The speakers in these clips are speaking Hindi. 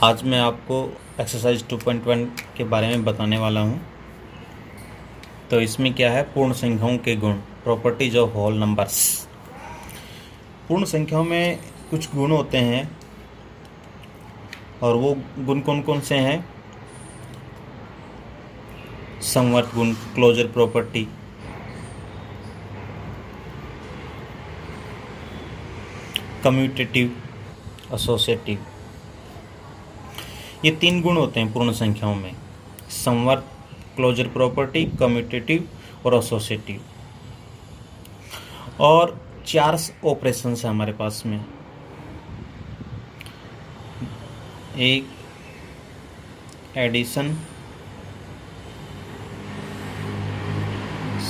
आज मैं आपको एक्सरसाइज 2.1 के बारे में बताने वाला हूँ। तो इसमें क्या है, पूर्ण संख्याओं के गुण, प्रॉपर्टीज ऑफ होल नंबर्स। पूर्ण संख्याओं में कुछ गुण होते हैं और वो गुण कौन कौन से हैं? समवर्त गुण, क्लोजर प्रॉपर्टी, कम्यूटेटिव, एसोसिएटिव। ये तीन गुण होते हैं पूर्ण संख्याओं में: समवर्त, क्लोजर प्रॉपर्टी, कम्यूटेटिव और एसोसिएटिव। और 4 ऑपरेशंस है हमारे पास में। एक एडिशन,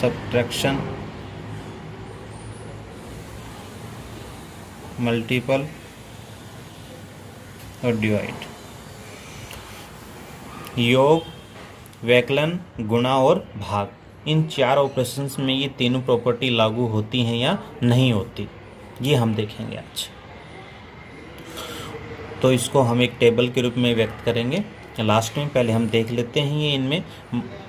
सब्ट्रैक्शन, मल्टीपल और डिवाइड। योग, वैकलन, गुणा और भाग। इन 4 ऑपरेशंस में ये तीनों प्रॉपर्टी लागू होती हैं या नहीं होती, ये हम देखेंगे आज। तो इसको हम एक टेबल के रूप में व्यक्त करेंगे लास्ट में। पहले हम देख लेते हैं ये इनमें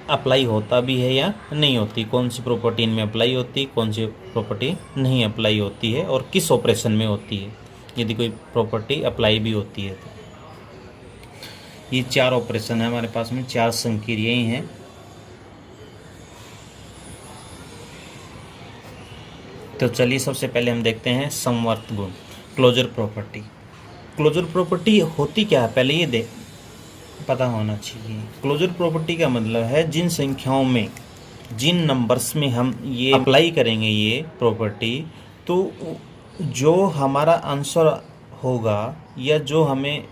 अप्लाई होता भी है या नहीं होती, कौन सी प्रॉपर्टी इनमें अप्लाई होती, कौन सी प्रॉपर्टी नहीं अप्लाई होती है और किस ऑपरेशन में होती है, यदि कोई प्रॉपर्टी अप्लाई भी होती है तो। ये 4 ऑपरेशन है हमारे पास में, 4 संक्रियाएं हैं। तो चलिए सबसे पहले हम देखते हैं समवर्त गुण, क्लोजर प्रॉपर्टी। क्लोजर प्रॉपर्टी होती क्या है, पहले ये पता होना चाहिए। क्लोजर प्रॉपर्टी का मतलब है जिन संख्याओं में, जिन नंबर्स में हम ये अप्लाई करेंगे ये प्रॉपर्टी, तो जो हमारा आंसर होगा या जो हमें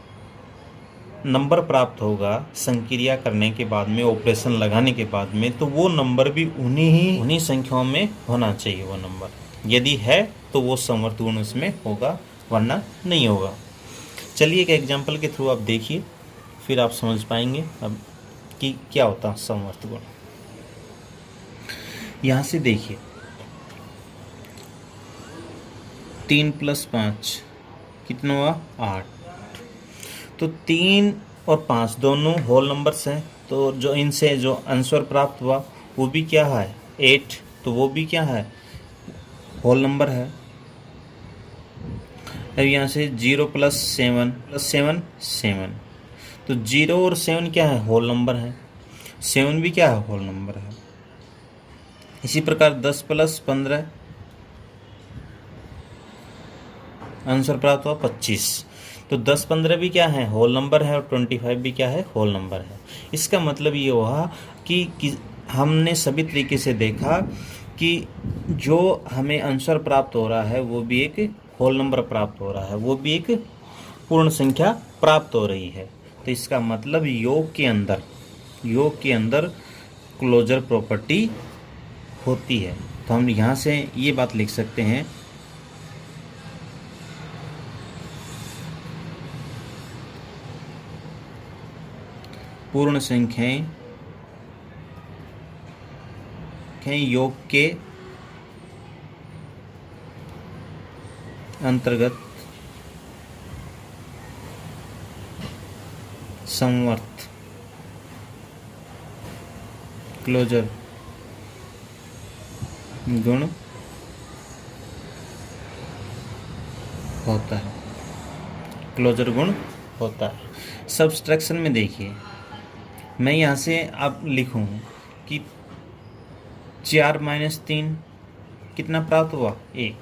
नंबर प्राप्त होगा संक्रिया करने के बाद में, ऑपरेशन लगाने के बाद में, तो वो नंबर भी उन्हीं संख्याओं में होना चाहिए वो नंबर। यदि है तो वो समवर्त गुण उसमें होगा, वरना नहीं होगा। चलिए एक एग्जांपल के थ्रू आप देखिए, फिर आप समझ पाएंगे अब कि क्या होता है समवर्त गुण। यहाँ से देखिए 3 + 5 कितना हुआ, 8। तो 3 और 5 दोनों होल नंबर्स हैं, तो जो इनसे जो आंसर प्राप्त हुआ वो भी क्या है, 8। तो वो भी क्या है, होल नंबर है। अब यहाँ से 0 + 7 + 7 7। तो 0 और 7 क्या है, होल नंबर है। 7 भी क्या है, होल नंबर है। इसी प्रकार 10 + 15 आंसर प्राप्त हुआ 25। तो 10 15 भी क्या है, होल नंबर है, और 25 भी क्या है, होल नंबर है। इसका मतलब ये हुआ कि हमने सभी तरीके से देखा कि जो हमें आंसर प्राप्त हो रहा है वो भी एक होल नंबर प्राप्त हो रहा है, वो भी एक पूर्ण संख्या प्राप्त हो रही है। तो इसका मतलब योग के अंदर क्लोजर प्रॉपर्टी होती है। तो हम यहाँ से ये बात लिख सकते हैं, पूर्ण संख्याएं योग के अंतर्गत समवर्त क्लोजर गुण होता है, क्लोजर गुण होता है। सब्सट्रैक्शन में देखिए, मैं यहाँ से अब लिखूँ कि 4 - 3 कितना प्राप्त हुआ, 1।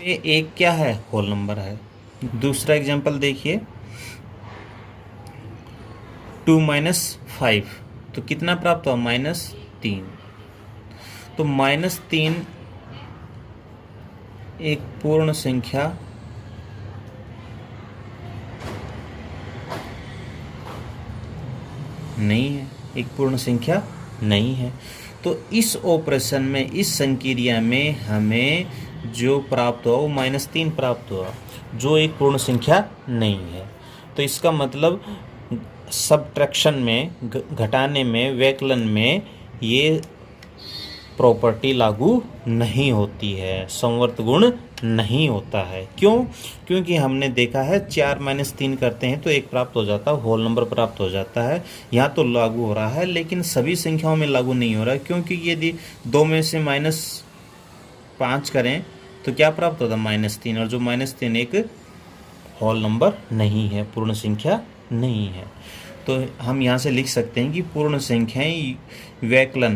ये 1 क्या है, होल नंबर है। दूसरा एग्जांपल देखिए, 2 - 5 तो कितना प्राप्त हुआ, -3। तो -3 एक पूर्ण संख्या नहीं है, एक पूर्ण संख्या नहीं है। तो इस ऑपरेशन में, इस संक्रिया में हमें जो प्राप्त हुआ वो -3 प्राप्त हुआ, जो एक पूर्ण संख्या नहीं है। तो इसका मतलब सब्ट्रैक्शन में, घटाने में, वैकलन में ये प्रॉपर्टी लागू नहीं होती है, समवर्त गुण नहीं होता है। क्यों? क्योंकि हमने देखा है 4 - 3 करते हैं तो 1 प्राप्त हो जाता है, होल नंबर प्राप्त हो जाता है। यहाँ तो लागू हो रहा है, लेकिन सभी संख्याओं में लागू नहीं हो रहा है, क्योंकि यदि 2 में से -5 करें तो क्या प्राप्त होता है? -3, और जो -3 एक होल नंबर नहीं है, पूर्ण संख्या नहीं है। तो हम यहाँ से लिख सकते हैं कि पूर्ण संख्याएं व्यकलन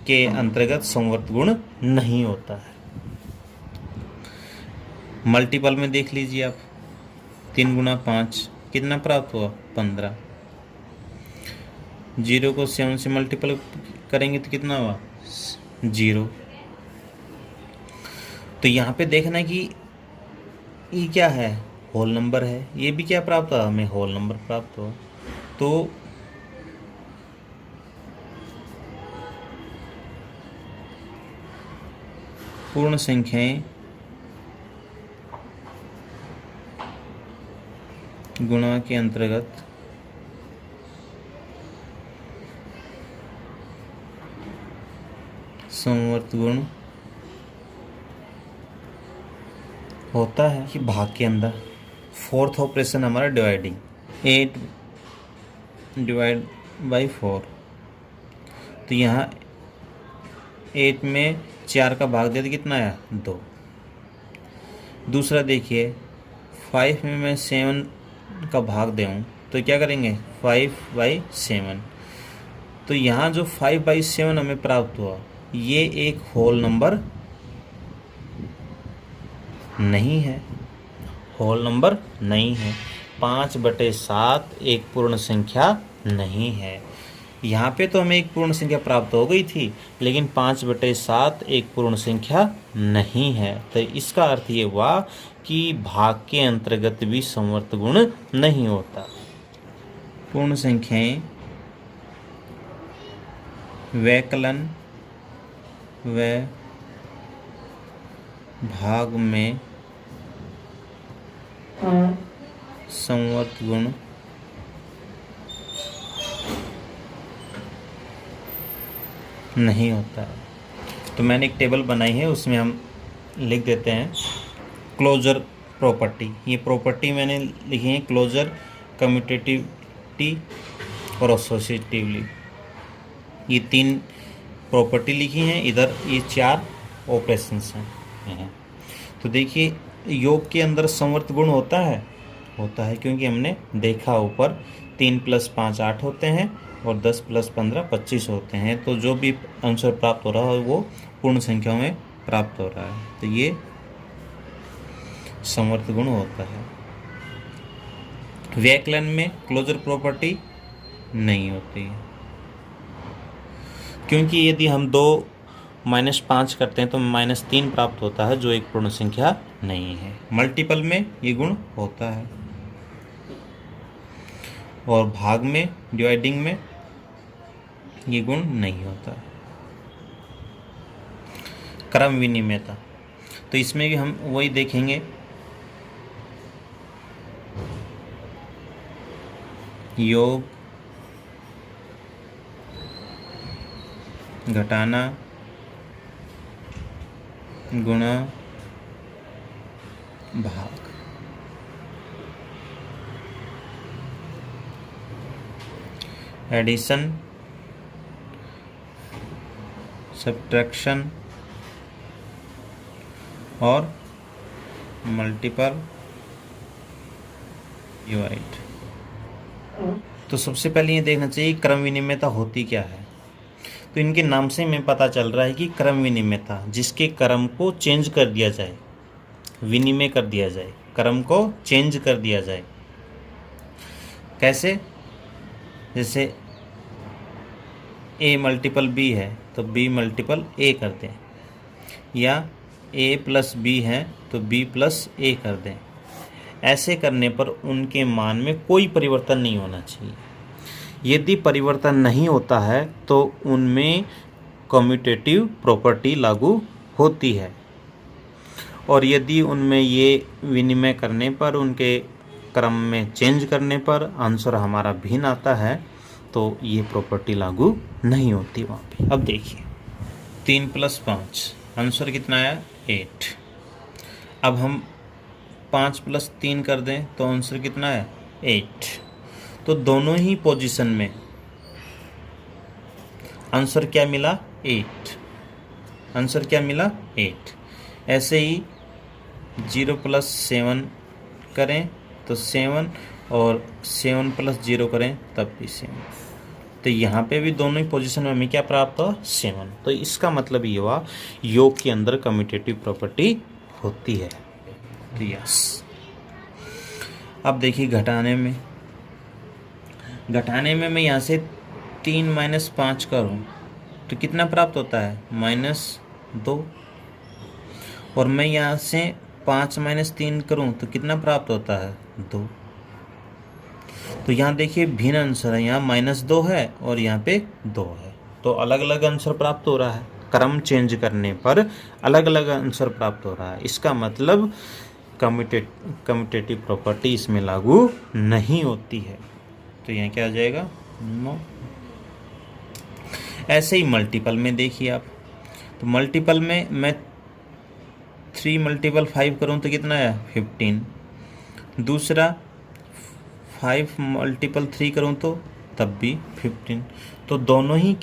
के अंतर्गत संवर्त गुण नहीं होता है। मल्टीपल में देख लीजिए आप, 3 × 5 कितना प्राप्त हुआ? 15। 0 को 7 से मल्टीपल करेंगे तो कितना हुआ? 0। तो यहाँ पे देखना कि ये क्या है? होल नंबर है। ये भी क्या प्राप्त हुआ? हमें होल नंबर प्राप्त हुआ। तो पूर्ण संख्याएं गुणा के अंतर्गत संवर्त गुण होता है कि भाग के अंदर। फोर्थ ऑपरेशन हमारा डिवाइडिंग, 8 / 4। तो यहाँ 8 में 4 का भाग दे तो कितना आया? 2। दूसरा देखिए, 5 में मैं 7 का भाग दूँ तो क्या करेंगे? 5/7। तो यहाँ जो 5/7 हमें प्राप्त हुआ, ये एक होल नंबर नहीं है, होल नंबर नहीं है। 5/7 एक पूर्ण संख्या नहीं है। यहाँ पे तो हमें एक पूर्ण संख्या प्राप्त हो गई थी, लेकिन 5/7 एक पूर्ण संख्या नहीं है। तो इसका अर्थ ये हुआ कि भाग के अंतर्गत भी संवर्त गुण नहीं होता। पूर्ण संख्याएं व्यकलन व भाग में संवर्त गुण नहीं होता है। तो मैंने एक टेबल बनाई है, उसमें हम लिख देते हैं क्लोजर प्रॉपर्टी। ये प्रॉपर्टी मैंने लिखी है क्लोजर, कम्यूटेटिविटी और एसोसिएटिवली। ये 3 प्रॉपर्टी लिखी हैं। इधर ये 4 ऑपरेशंस हैं। तो देखिए, योग के अंदर संवर्त गुण होता है क्योंकि हमने देखा ऊपर 3 + 5 8 होते हैं और 10 + 15 25 होते हैं। तो जो भी आंसर प्राप्त हो रहा है वो पूर्ण संख्याओं में प्राप्त हो रहा है। तो ये संवर्त गुण होता है। व्यकलन में क्लोजर प्रॉपर्टी नहीं होती है, क्योंकि यदि हम 2 - 5 करते हैं तो -3 प्राप्त होता है, जो एक पूर्ण संख्या नहीं है। मल्टीपल में ये गुण होता है, और भाग में, डिवाइडिंग में ये गुण नहीं होता है। क्रम विनिमेयता, तो इसमें भी हम वही देखेंगे। योग, घटाना, गुणा, भाग। एडिशन, सब्ट्रैक्शन और मल्टीपल डिवाइड। तो सबसे पहले ये देखना चाहिए क्रम विनिमेयता होती क्या है। तो इनके नाम से हमें पता चल रहा है कि क्रम विनिमेयता, जिसके क्रम को चेंज कर दिया जाए, विनिमय कर दिया जाए, क्रम को चेंज कर दिया जाए। कैसे? जैसे a × b है तो b × a कर दें, या a + b है तो b + a कर दें। ऐसे करने पर उनके मान में कोई परिवर्तन नहीं होना चाहिए। यदि परिवर्तन नहीं होता है तो उनमें कम्यूटेटिव प्रॉपर्टी लागू होती है, और यदि उनमें ये विनिमय करने पर, उनके क्रम में चेंज करने पर आंसर हमारा भिन्न आता है, तो ये प्रॉपर्टी लागू नहीं होती वहाँ पे। अब देखिए, 3 + 5 आंसर कितना आया? 8। अब हम 5 + 3 कर दें तो आंसर कितना है 8। तो दोनों ही पोजीशन में आंसर क्या मिला 8। आंसर क्या मिला 8। ऐसे ही 0 + 7 करें तो 7 और 7 + 0 करें तब भी 7। तो यहाँ पे भी दोनों ही पोजीशन में हमें क्या प्राप्त हुआ 7। तो इसका मतलब ये हुआ योग के अंदर कम्यूटेटिव प्रॉपर्टी होती है। तो यस, अब देखिए घटाने में मैं यहाँ से 3 - 5 करूँ तो कितना प्राप्त होता है -2। और मैं यहाँ से 5 - 3 करूँ तो कितना प्राप्त होता है 2। तो यहाँ देखिए भिन्न आंसर है, यहाँ -2 है और यहाँ पे 2 है। तो अलग अलग आंसर प्राप्त हो रहा है, क्रम चेंज करने पर अलग अलग आंसर प्राप्त हो रहा है। इसका मतलब कम्यूटेटिव प्रॉपर्टी इसमें लागू नहीं होती है। तो यहाँ क्या आ जाएगा नो। ऐसे ही मल्टीपल में देखिए आप, तो मल्टीपल में मैं 3 × 5 करूँ तो कितना है 15। दूसरा 5 × 3 करूँ तो तब भी 15। तो दोनों ही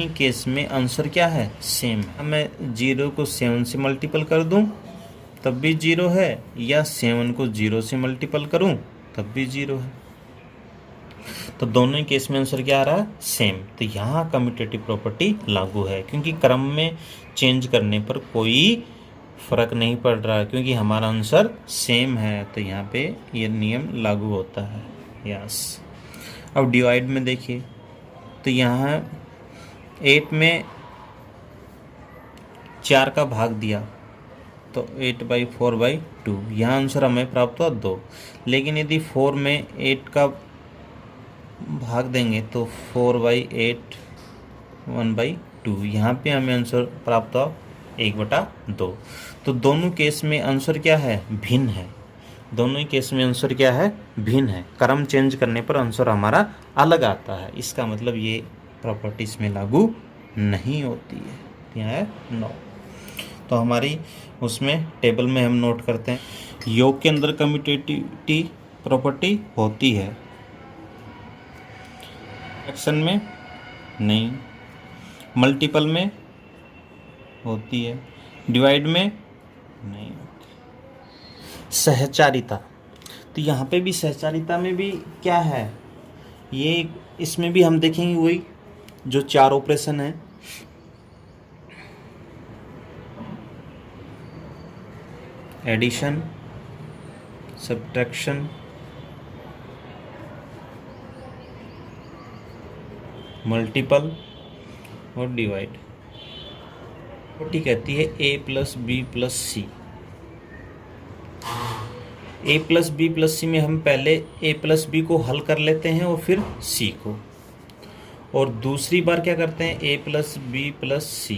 केस में आंसर क्या है सेम है। मैं 0 को 7 से मल्टीपल कर दूं तब भी 0 है, या 7 को 0 से मल्टीपल करूं तब भी 0 है। तो दोनों ही केस में आंसर क्या आ रहा है सेम। तो यहाँ कम्यूटेटिव प्रॉपर्टी लागू है, क्योंकि क्रम में चेंज करने पर कोई फर्क नहीं पड़ रहा है, क्योंकि हमारा आंसर सेम है। तो यहाँ पे ये नियम लागू होता है। यस, अब डिवाइड में देखिए, तो यहाँ 8 में 4 का भाग दिया तो 8/4/2, यहाँ आंसर हमें प्राप्त हुआ 2। लेकिन यदि 4 में 8 का भाग देंगे तो 4/8 1/2, यहाँ पे हमें आंसर प्राप्त हुआ 1/2। तो दोनों केस में आंसर क्या है भिन्न है। दोनों ही केस में आंसर क्या है भिन्न है। क्रम चेंज करने पर आंसर हमारा अलग आता है। इसका मतलब ये प्रॉपर्टी इसमें लागू नहीं होती है। यहाँ है 9। तो हमारी उसमें टेबल में हम नोट करते हैं, योग के अंदर कम्यूटेटिव प्रॉपर्टी होती है, फ्रैक्शन में नहीं, मल्टीपल में होती है, डिवाइड में नहीं होती। सहचारिता, तो यहाँ पे भी सहचारिता में भी क्या है, ये इसमें भी हम देखेंगे वही जो 4 ऑपरेशन है। एडिशन, सब्ट्रैक्शन, मल्टीपल और डिवाइड। प्रॉपर्टी कहती है a + b + c। a + b + c में हम पहले a + b को हल कर लेते हैं और फिर c को, और दूसरी बार क्या करते हैं a + b + c।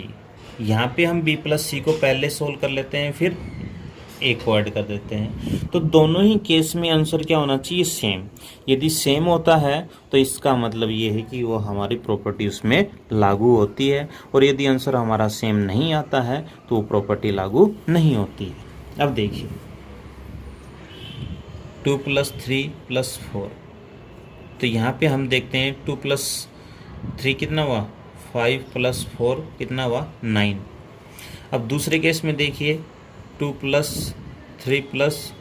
यहाँ पे हम b + c को पहले सोल्व कर लेते हैं, फिर a को ऐड कर देते हैं। तो दोनों ही केस में आंसर क्या होना चाहिए सेम। यदि सेम होता है तो इसका मतलब ये है कि वो हमारी प्रॉपर्टी उसमें लागू होती है, और यदि आंसर हमारा सेम नहीं आता है तो वो प्रॉपर्टी लागू नहीं होती है। अब देखिए 2 + 3 + 4, तो यहाँ पे हम देखते हैं 2 + 3 कितना हुआ 5 + 4 कितना हुआ 9। अब दूसरे केस में देखिए 2 + 3 +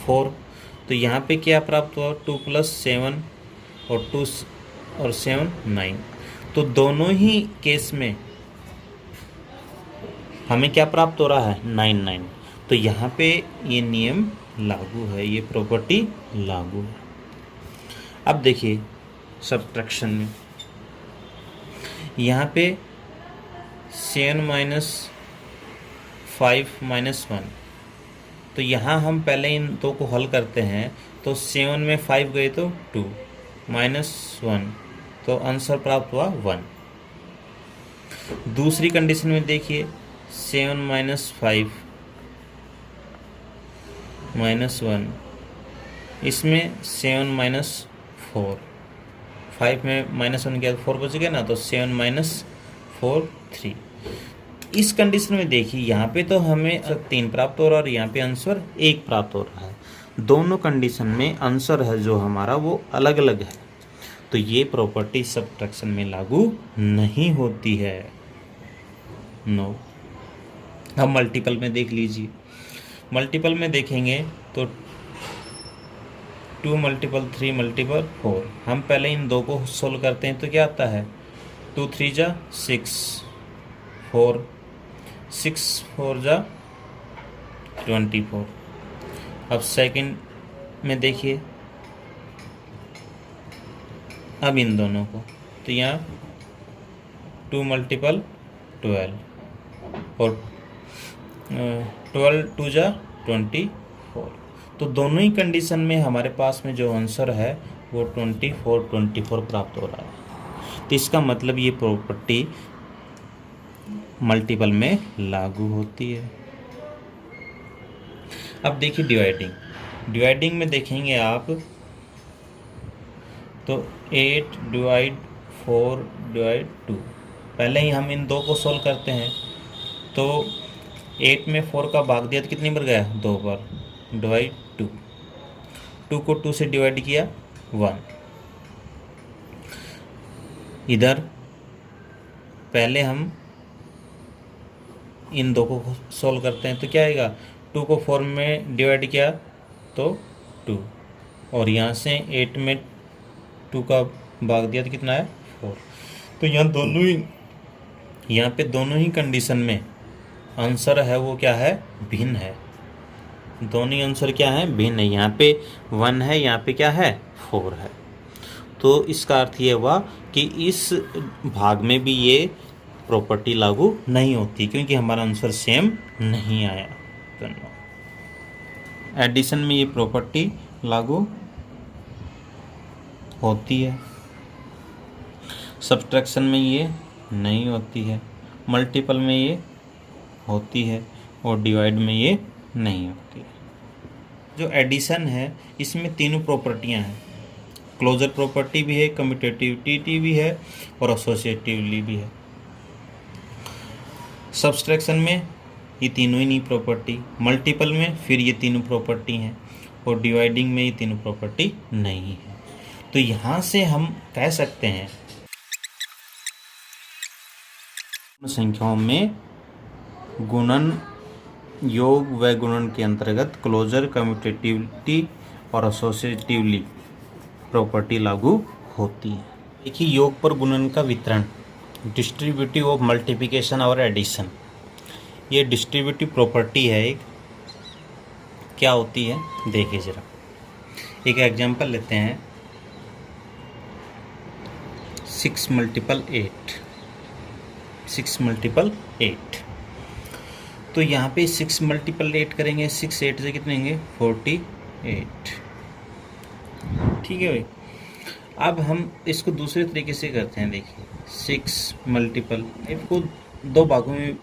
4, तो यहाँ पे क्या प्राप्त हुआ 2 + 7 और 2 और 7 9। तो दोनों ही केस में हमें क्या प्राप्त हो रहा है 9 9। तो यहाँ पे ये नियम लागू है, ये प्रॉपर्टी लागू है। अब देखिए सब्ट्रैक्शन में, यहाँ पे 7 - 5 - 1, तो यहाँ हम पहले इन दो को हल करते हैं। तो 7 में 5 गए तो 2 -1, तो आंसर प्राप्त हुआ 1। दूसरी कंडीशन में देखिए 7 - 5 - 1, इसमें 7 - 4, 5 में -1 गया 4 बच गया ना, तो 7 - 4 3। इस कंडीशन में देखिए यहाँ पे तो हमें 3 प्राप्त हो रहा है और यहाँ पे आंसर 1 प्राप्त हो रहा है। दोनों कंडीशन में आंसर है जो हमारा वो अलग अलग है, तो ये प्रॉपर्टी सब्ट्रैक्शन में लागू नहीं होती है। नो। अब मल्टीपल में देख लीजिए। मल्टीपल में देखेंगे तो 2 मल्टीपल 3 मल्टीपल 4। हम पहले इन दो को सोल्व करते हैं तो क्या आता है 2 3 जा 6 4 6 4 जा 24। अब सेकंड में देखिए, अब इन दोनों को तो यहाँ 2 मल्टीपल 12 और 12 2 जा 24। तो दोनों ही कंडीशन में हमारे पास में जो आंसर है वो 24 प्राप्त हो रहा है। तो इसका मतलब ये प्रॉपर्टी मल्टीपल में लागू होती है। अब देखिए डिवाइडिंग में देखेंगे आप तो 8 डिवाइड 4 डिवाइड 2। पहले ही हम इन दो को सोल्व करते हैं तो 8 में 4 का भाग दिया तो कितनी बार गया 2 बार, डिवाइड 2 को 2 से डिवाइड किया 1। इधर पहले हम इन दो को सोल्व करते हैं तो क्या आएगा 2 को 4 में डिवाइड किया तो 2 और यहाँ से 8 में 2 का भाग दिया तो कितना है 4। तो यहाँ पे दोनों ही कंडीशन में आंसर है वो क्या है भिन्न है। दोनों ही आंसर क्या है भिन्न है। यहाँ पे 1 है, यहाँ पे क्या है 4 है। तो इसका अर्थ ये हुआ कि इस भाग में भी ये प्रॉपर्टी लागू नहीं होती क्योंकि हमारा आंसर सेम नहीं आया। एडिशन में ये प्रॉपर्टी लागू होती है, सब्ट्रैक्शन में ये नहीं होती है, मल्टीपल में ये होती है और डिवाइड में ये नहीं होती है। जो एडिशन है इसमें तीनों प्रॉपर्टियां हैं, क्लोजर प्रॉपर्टी भी है, कम्यूटेटिविटी भी है और एसोसिएटिवली भी है। सब्ट्रैक्शन में ये तीनों ही नहीं प्रॉपर्टी, मल्टीपल में फिर ये तीनों प्रॉपर्टी हैं और डिवाइडिंग में ये तीनों प्रॉपर्टी नहीं है। तो यहाँ से हम कह सकते हैं संख्याओं में गुणन, योग व गुणन के अंतर्गत क्लोजर, कम्यूटेटिविटी और एसोसिएटिवली प्रॉपर्टी लागू होती है। देखिए योग पर गुणन का वितरण, डिस्ट्रीब्यूटिव ऑफ मल्टीप्लिकेशन और एडिशन, ये डिस्ट्रीब्यूटिव प्रॉपर्टी है एक। क्या होती है देखिए जरा, एक एग्जांपल लेते हैं 6 मल्टीपल 8। तो यहाँ पे 6 मल्टीपल 8 करेंगे, 6 8 से कितने होंगे 48। ठीक है भाई। अब हम इसको दूसरे तरीके से करते हैं। देखिए 6 मल्टीपल 8 को दो भागों में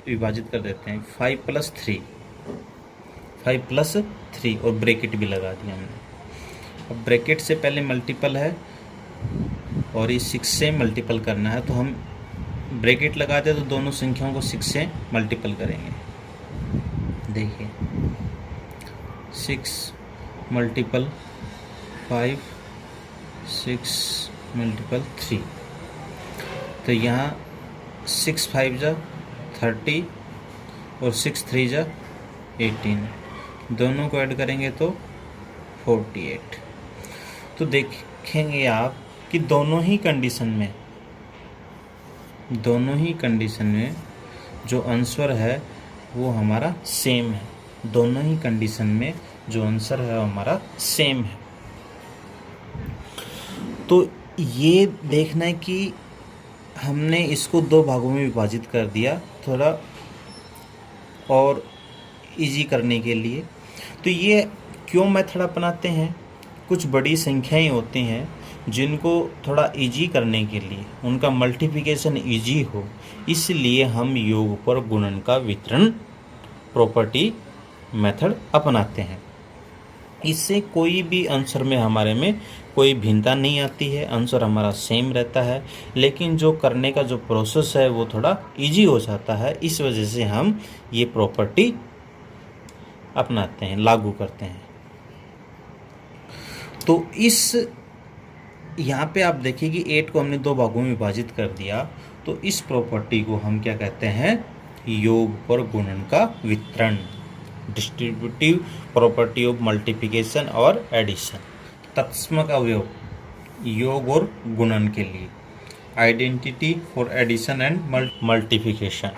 विभाजित कर देते हैं, 5 प्लस 3 और ब्रैकेट भी लगा दिया हमने। अब ब्रैकेट से पहले मल्टीपल है और इस 6 से मल्टीपल करना है तो हम ब्रैकेट लगा दें तो दोनों संख्याओं को 6 से मल्टीपल करेंगे। देखिए 6 मल्टीपल 5, 6 मल्टीपल 3। तो यहाँ 6 5 जा 30 और 6 3 जा 18, दोनों को ऐड करेंगे तो 48। तो देखेंगे आप कि दोनों ही कंडीशन में जो आंसर है वो हमारा सेम है। दोनों ही कंडीशन में जो आंसर है वो हमारा सेम है। तो ये देखना है कि हमने इसको दो भागों में विभाजित कर दिया थोड़ा और इजी करने के लिए। तो ये क्यों मेथड अपनाते हैं, कुछ बड़ी संख्याएं होती हैं जिनको थोड़ा इजी करने के लिए, उनका मल्टीप्लिकेशन इजी हो, इसलिए हम योग पर गुणन का वितरण प्रॉपर्टी मेथड अपनाते हैं। इससे कोई भी आंसर में हमारे में कोई भिन्नता नहीं आती है, आंसर हमारा सेम रहता है, लेकिन जो करने का जो प्रोसेस है वो थोड़ा इजी हो जाता है। इस वजह से हम ये प्रॉपर्टी अपनाते हैं, लागू करते हैं। तो इस यहाँ पे आप देखिए कि 8 को हमने 2 भागों में विभाजित कर दिया, तो इस प्रॉपर्टी को हम क्या कहते हैं, योग पर गुणन का वितरण, डिस्ट्रीब्यूटिव प्रॉपर्टी ऑफ मल्टीप्लिकेशन और एडिशन। तत्समक अवयव योग और गुणन के लिए, identity for addition and multiplication.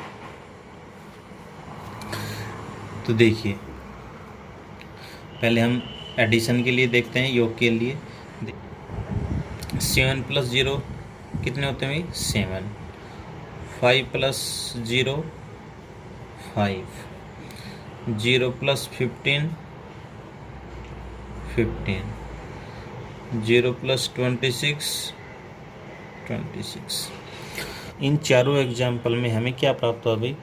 तो देखिए पहले हम एडिशन के लिए देखते हैं, योग के लिए। 7 + 0 कितने होते हैं भाई, 7। 5 + 0 5। 0 + 15 15। 0 + 26 26। इन चारों एग्जाम्पल में हमें क्या प्राप्त हुआ भाई,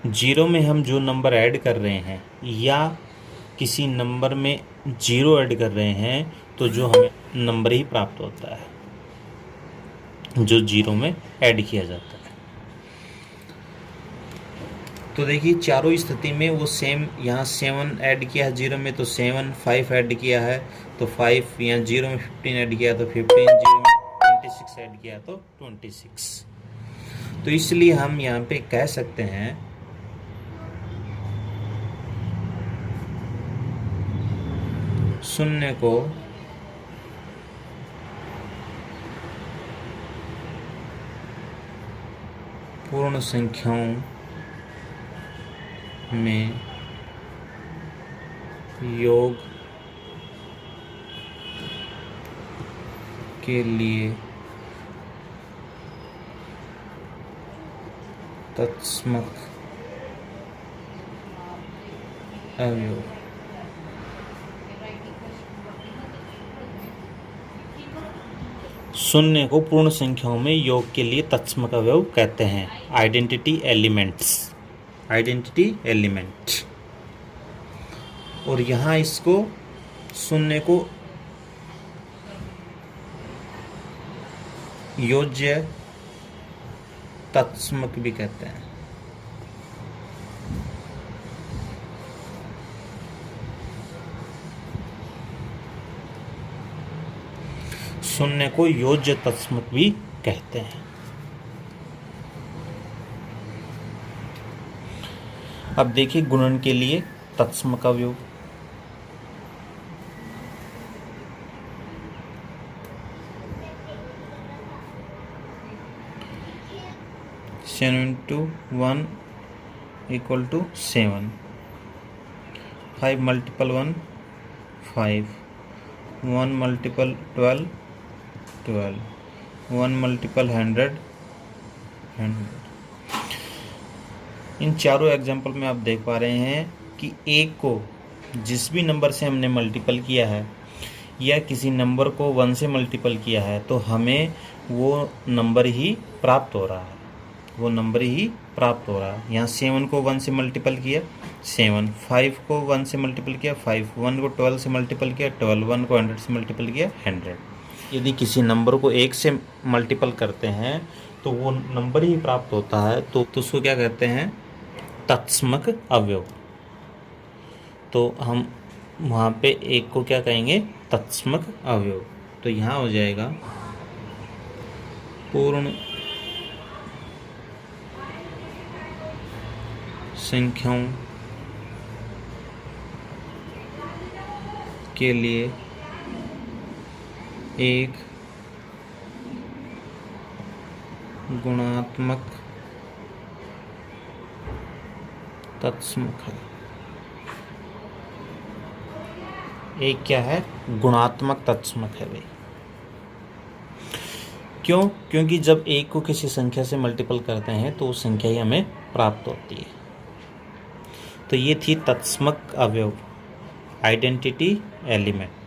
0 में हम जो नंबर ऐड कर रहे हैं या किसी नंबर में 0 ऐड कर रहे हैं, तो जो हमें नंबर ही प्राप्त होता है जो 0 में ऐड किया जाता है। तो देखिए चारों स्थिति में वो सेम, यहाँ 7 ऐड किया है 0 में तो 7, 5 ऐड किया है तो 5, यहाँ 0 में 15 ऐड किया तो 15, 0 में 26 ऐड किया तो 26। तो इसलिए हम यहाँ पे कह सकते हैं शून्य को पूर्ण संख्याओं में योग के लिए तत्समक अवयव शून्य को पूर्ण संख्याओं में योग के लिए तत्समक अवयव कहते हैं, आइडेंटिटी एलिमेंट्स, आइडेंटिटी एलिमेंट। और यहाँ इसको शून्य को योज्य तत्समक भी कहते हैं। शून्य को योज्य तत्समक भी कहते हैं। अब देखिए गुणन के लिए तत्समक अवयव। Seven to 1 = 7। 5 × 1 5। 1 × 12 12। 1 × 100 100। इन चारों एग्जाम्पल में आप देख पा रहे हैं कि एक को जिस भी नंबर से हमने मल्टीपल किया है या किसी नंबर को 1 से मल्टीपल किया है तो हमें वो नंबर ही प्राप्त हो रहा है, वो नंबर ही प्राप्त हो रहा है। यहाँ 7 को 1 से मल्टीपल किया 7, 5 को 1 से मल्टीपल किया 5, 1 को 12 से मल्टीपल किया 12, 1 को 100 से मल्टीपल किया 100। यदि किसी नंबर को 1 से मल्टीपल करते हैं तो वो नंबर ही प्राप्त होता है, तो उसको क्या कहते हैं, तत्समक अवयव। तो हम वहाँ पे एक को क्या कहेंगे, तत्समक अवयव। तो यहाँ हो जाएगा पूर्ण संख्याओं के लिए एक गुणात्मक तत्समक है। एक क्या है, गुणात्मक तत्समक है भाई। क्यों? क्योंकि जब एक को किसी संख्या से मल्टीपल करते हैं तो वो संख्या ही हमें प्राप्त होती है। तो ये थी तत्समक अवयव, आइडेंटिटी एलिमेंट।